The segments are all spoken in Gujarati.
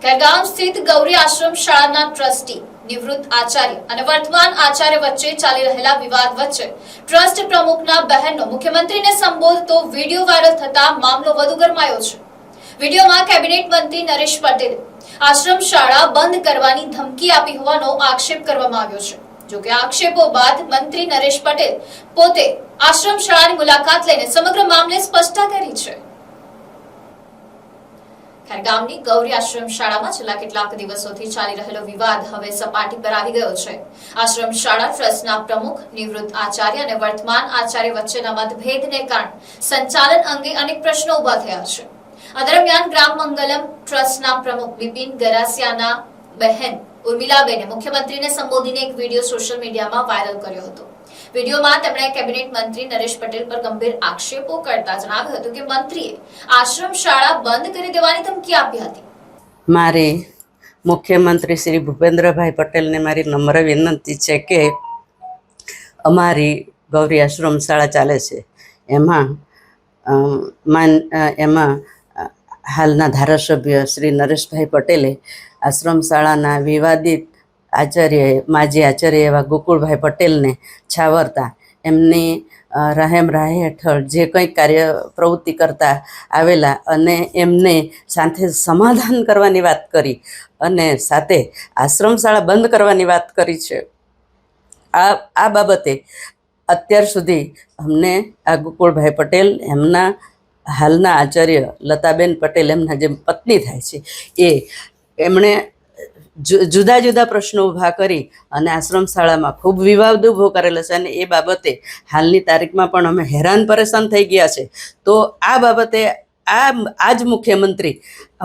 ખેરગામ સ્થિત ગૌરી આશ્રમ શાળાના ટ્રસ્ટી નિવૃત્ત આચાર્ય અને વર્તમાન આચાર્ય વચ્ચે ચાલી રહેલા વિવાદ વચ્ચે ટ્રસ્ટ પ્રમુખના બહેનનો મુખ્યમંત્રીને સંબોધતો વિડીયો વાયરલ થતા મામલો વધુ ગરમાયો છે। વિડીયોમાં કેબિનેટ મંત્રી નરેશ પટેલે આશ્રમ શાળા બંધ કરવાની ધમકી આપી હોવાનો આક્ષેપ કરવામાં આવ્યો છે। જો કે આક્ષેપો બાદ મંત્રી નરેશ પટેલ પોતે આશ્રમ શાળાની મુલાકાત લઈને સમગ્ર મામલે સ્પષ્ટતા કરી છે। ખેરગામની ગૌરી આશ્રમ શાળામાં છેલ્લા કેટલાક દિવસોથી ચાલી રહેલો વિવાદ હવે સપાટી પર આવી ગયો છે। આશ્રમ શાળા ટ્રસ્ટના પ્રમુખ નિવૃત્ત આચાર્ય અને વર્તમાન આચાર્ય વચ્ચેના મતભેદને કારણે સંચાલન અંગે અનેક પ્રશ્નો ઉભા થયા છે। આ દરમિયાન ગ્રામ મંગલમ ટ્રસ્ટના પ્રમુખ બિપિન ગરાસિયાના બહેન ઉર્મિલાબેને મુખ્યમંત્રીને સંબોધીને એક વિડીયો સોશિયલ મીડિયામાં વાયરલ કર્યો હતો। વિડીયોમાં તેમણે કેબિનેટ મંત્રી નરેશ પટેલ પર ગંભીર આક્ષેપો કરતા જણાવ્યું હતું કે મંત્રીએ આશ્રમ શાળા બંધ કરી દેવાની ધમકી આપી હતી। મારે મુખ્યમંત્રી શ્રી ભૂપેન્દ્રભાઈ પટેલને મારી નમ્ર વિનંતી છે કે અમારી ગૌરી આશ્રમ શાળા ચાલે છે એમાં હાલના ધારાસભ્ય શ્રી નરેશભાઈ પટેલે આશ્રમ શાળાના વિવાદિત આચાર્ય માજી આચાર્ય એવા ગોકુળભાઈ પટેલને છાવરતા એમની રહેમ રાહ હેઠળ જે કંઈ કાર્ય પ્રવૃત્તિ કરતા આવેલા અને એમને સાથે સમાધાન કરવાની વાત કરી અને સાથે આશ્રમ શાળા બંધ કરવાની વાત કરી છે। આ બાબતે અત્યાર સુધી અમને આ ગોકુળભાઈ પટેલ એમના હાલના આચાર્ય લતાબેન પટેલ એમના જે પત્ની થાય છે એમણે જુદા જુદા પ્રશ્નો ઊભા કરી અને આશ્રમ શાળામાં ખૂબ વિવાદ ઊભો કરેલો છે અને એ બાબતે હાલની તારીખમાં પણ અમે હેરાન પરેશાન થઈ ગયા છે। તો આ બાબતે આ જ મુખ્યમંત્રી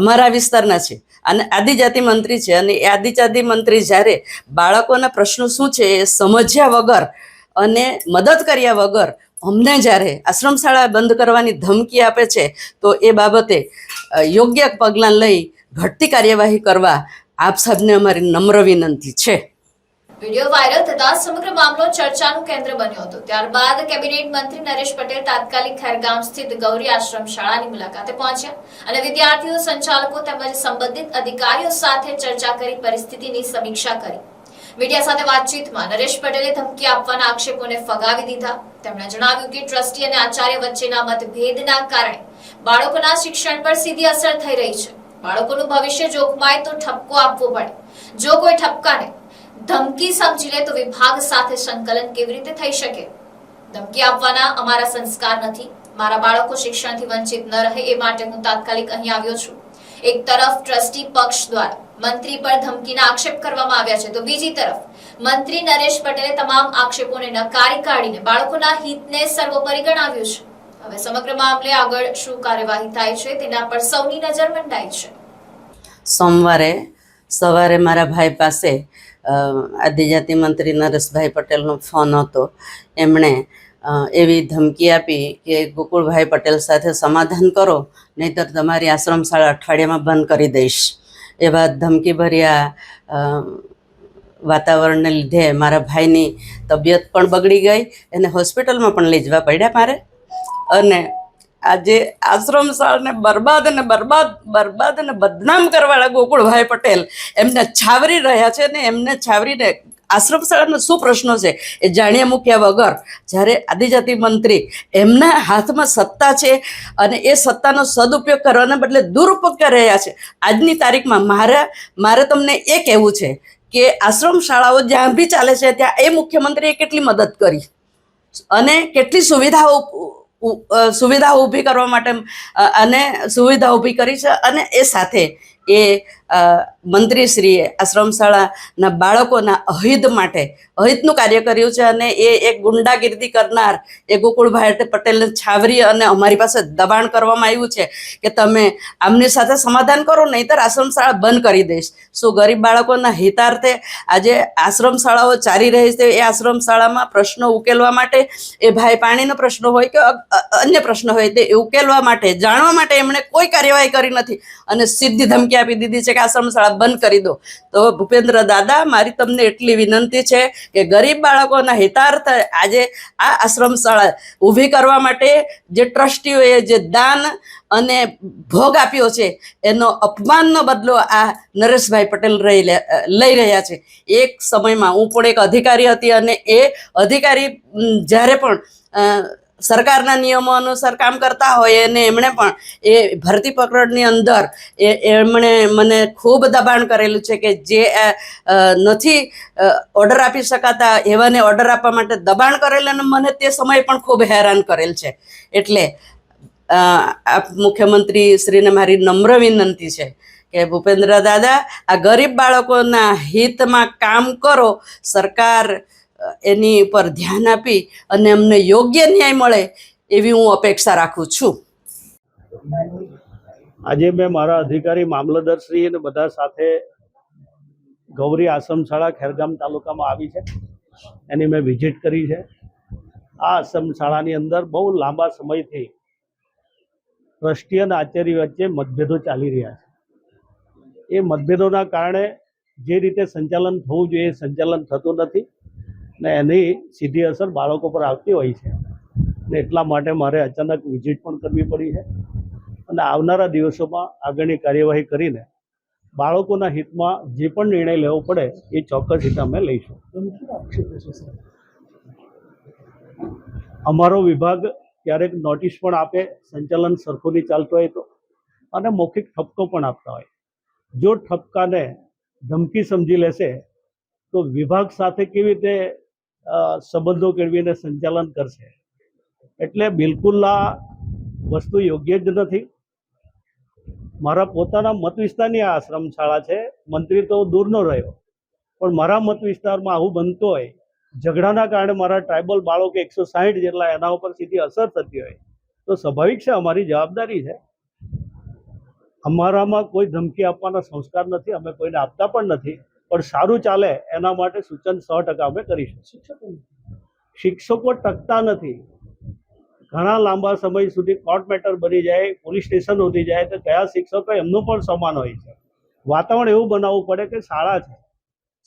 અમારા વિસ્તારના છે અને આદિજાતિ મંત્રી છે અને એ આદિજાતિ મંત્રી જ્યારે બાળકોના પ્રશ્નો શું છે એ સમજ્યા વગર અને મદદ કર્યા વગર અમને જ્યારે આશ્રમ શાળા બંધ કરવાની ધમકી આપે છે તો એ બાબતે યોગ્ય પગલાં લઈ ઘટતી કાર્યવાહી કરવા આપ સાહેબને અમારી નમ્ર વિનંતી છે। વિડીયો વાયરલ થતા સમગ્ર મામલો ચર્ચાનું કેન્દ્ર બન્યો હતો। ત્યારબાદ કેબિનેટ મંત્રી નરેશ પટેલ તાત્કાલિક ખેરગામ સ્થિત ગૌરી આશ્રમ શાળાની મુલાકાતે પહોંચ્યા અને વિદ્યાર્થીઓ, સંચાલકો તેમજ સંબંધિત અધિકારીઓ સાથે ચર્ચા કરી પરિસ્થિતિની સમીક્ષા કરી। મીડિયા સાથે વાતચીતમાં નરેશ પટેલે ધમકી આપવાના આક્ષેપોને ફગાવી દીધા। તેમણે જણાવ્યું કે ટ્રસ્ટી અને આચાર્ય વચ્ચેના મતભેદના કારણે બાળકોના શિક્ષણ પર સીધી અસર થઈ રહી છે। બાળકોનું ભવિષ્ય જોખમાય તો ઠપકો આપવો પડે। જો કોઈ ઠપકાને ધમકી સમજી લે તો વિભાગ સાથે સંકલન કેવી રીતે થઈ શકે? ધમકી આપવાના અમારા સંસ્કાર નથી। મારા બાળકો શિક્ષણથી વંચિત ન રહે એ માટે હું તાત્કાલિક અહીં આવ્યો છું। એક તરફ ટ્રસ્ટી પક્ષ દ્વારા મંત્રી પર ધમકીના આક્ષેપ કરવામાં આવ્યા છે તો બીજી તરફ મંત્રી નરેશ પટેલે તમામ આક્ષેપોને નકારી કાઢીને બાળકોના હિતને સર્વોપરી ગણાવ્યું છે। હવે સમગ્ર મામલે આગળ શું કાર્યવાહી થાય છે તેના પર સૌની નજર મંડાઈ છે। સોમવારે સવારે મારા ભાઈ પાસે આદિજાતિ મંત્રી નરેશભાઈ પટેલનો ફોન હતો। એમણે એવી ધમકી આપી કે ગોકુળભાઈ પટેલ સાથે સમાધાન કરો, નહીંતર તમારી આશ્રમ શાળા અઠવાડિયામાં બંધ કરી દઈશ। એવા ધમકીભર્યા વાતાવરણને લીધે મારા ભાઈની તબિયત પણ બગડી ગઈ, એને હોસ્પિટલમાં પણ લઈ જવા પડ્યા મારે। અને આજે આશ્રમ શાળાને બરબાદ અને બદનામ કરવાવાળા ગોકુળભાઈ પટેલ એમને છાવરી રહ્યા છે અને એમને છાવરીને આશ્રમ શાળાનો શું પ્રશ્નો છે એ જાણ્યા મૂક્યા વગર જ્યારે આદિજાતિ મંત્રી એમના હાથમાં સત્તા છે અને એ સત્તાનો સદુપયોગ કરવાના બદલે દુરુપયોગ કરી રહ્યા છે। આજની તારીખમાં મારે તમને એ કહેવું છે કે આશ્રમ શાળાઓ જ્યાં બી ચાલે છે ત્યાં એ મુખ્યમંત્રીએ કેટલી મદદ કરી અને કેટલી સુવિધાઓ ઊભી કરવા માટે અને સુવિધા ઊભી કરી છે અને એ સાથે એ મંત્રીશ્રીએ આશ્રમ શાળાના બાળકોના અહિતનું કાર્ય કર્યું છે અને એ એક ગુંડાગીરી કરનાર એ ગોકુળભાઈ પટેલને છાવરી અને અમારી પાસે દબાણ કરવામાં આવ્યું છે કે તમે આમની સાથે સમાધાન કરો, નહીંતર આશ્રમ શાળા બંધ કરી દઈશ। શું ગરીબ બાળકોના હિતાર્થે આજે આશ્રમ શાળાઓ ચાલી રહી છે એ આશ્રમ શાળામાં પ્રશ્નો ઉકેલવા માટે એ ભાઈ પાણીનો પ્રશ્ન હોય કે અન્ય પ્રશ્ન હોય તે ઉકેલવા માટે જાણવા માટે એમણે કોઈ કાર્યવાહી કરી નથી અને સીધી ધમકી ધમકી આપી દીધી છે કે આશ્રમ શાળા બંધ કરી દો. તો ભૂપેન્દ્ર દાદા, મારી તમને એટલી વિનંતી છે કે ગરીબ બાળકોના હિતાર્થ આજે આ આશ્રમ શાળા ઊભી કરવા માટે જે ટ્રસ્ટીઓએ જે દાન અને ભોગ આપ્યો છે એનો અપમાનનો બદલો આ નરેશભાઈ પટેલ લઈ રહ્યા છે. એક સમયમાં હું પણ એક અધિકારી હતી અને એ અધિકારી જ્યારે પણ સરકારના નિયમો અનુસાર કામ કરતા હોય અને એમણે પણ એ ભરતી પકડની અંદર એમણે મને ખૂબ દબાણ કરેલું છે કે જે નથી ઓર્ડર આપી શકાતા એવાને ઓર્ડર આપવા માટે દબાણ કરેલ અને મને તે સમયે પણ ખૂબ હેરાન કરેલ છે. એટલે મુખ્યમંત્રી શ્રીને મારી નમ્ર વિનંતી છે કે ભૂપેન્દ્ર દાદા, આ ગરીબ બાળકોના હિતમાં કામ કરો. સરકાર એની ઉપર ધ્યાન આપી અને અમને યોગ્ય ન્યાય મળે એવી હું અપેક્ષા રાખું છું. આજે મેં મારા અધિકારી મામલતદારશ્રી અને બધા સાથે ગૌરી આશ્રમ શાળા ખેરગામ તાલુકામાં આવી છે, એની મેં વિઝિટ કરી છે. આ આશ્રમ શાળાની અંદર બહુ લાંબા સમયથી ટ્રસ્ટી અને આચાર્ય વચ્ચે મતભેદો ચાલી રહ્યા છે. એ મતભેદોના કારણે જે રીતે સંચાલન થવું જોઈએ એ સંચાલન થતું નથી ને એની સીધી અસર બાળકો પર આવતી હોય છે. ને એટલા માટે મારે અચાનક વિઝિટ પણ કરવી પડી છે અને આવનારા દિવસોમાં આગળની કાર્યવાહી કરીને બાળકોના હિતમાં જે પણ નિર્ણય લેવો પડે એ ચોક્કસ રીતે અમે લઈશું. અમારો વિભાગ ક્યારેક નોટિસ પણ આપે, સંચાલન સરખું નહીં ચાલતું હોય તો, અને મૌખિક ઠપકો પણ આપતા હોય. જો ઠપકાને ધમકી સમજી લેશે તો વિભાગ સાથે કેવી રીતે સંબંધો કેળવીને સંચાલન કરશે? એટલે બિલકુલ આ વસ્તુ યોગ્ય જ નથી. મારા પોતાના મત વિસ્તારની આ આશ્રમ શાળા છે. મંત્રી તો દૂરનો રહ્યો, પણ મારા મત વિસ્તારમાં આવું બનતું હોય, ઝઘડાના કારણે મારા ટ્રાઇબલ બાળકો 160 જેટલા એના ઉપર સીધી અસર થતી હોય તો સ્વાભાવિક છે, અમારી જવાબદારી છે. અમારામાં કોઈ ધમકી આપવાના સંસ્કાર નથી, અમે કોઈને આપતા પણ નથી, પણ સારું ચાલે એના માટે સૂચન 100% અમે કરીશું. શિક્ષકો ટકતા નથી. ઘણા લાંબા સમય સુધી કોર્ટ મેટર બની જાય, પોલીસ સ્ટેશન સુધી જાય તો કયા શિક્ષકો એમનું પણ સમાન હોય છે. વાતાવરણ એવું બનાવવું પડે કે શાળા છે,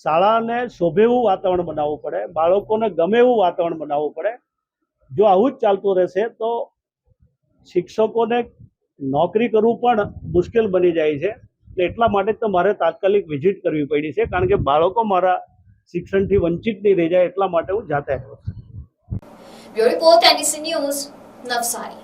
શાળાને શોભે એવું વાતાવરણ બનાવવું પડે, બાળકોને ગમે એવું વાતાવરણ બનાવવું પડે. જો આવું જ ચાલતું રહેશે તો શિક્ષકોને નોકરી કરવું પણ મુશ્કેલ બની જાય છે. એટલા માટે તો મારે તાત્કાલિક વિઝિટ કરવી પડી છે, કારણ કે બાળકો મારા શિક્ષણથી વંચિત નહીં રહી જાય એટલા માટે હું જાતે આવ્યો છું. Bureau report NDC news, Navsari.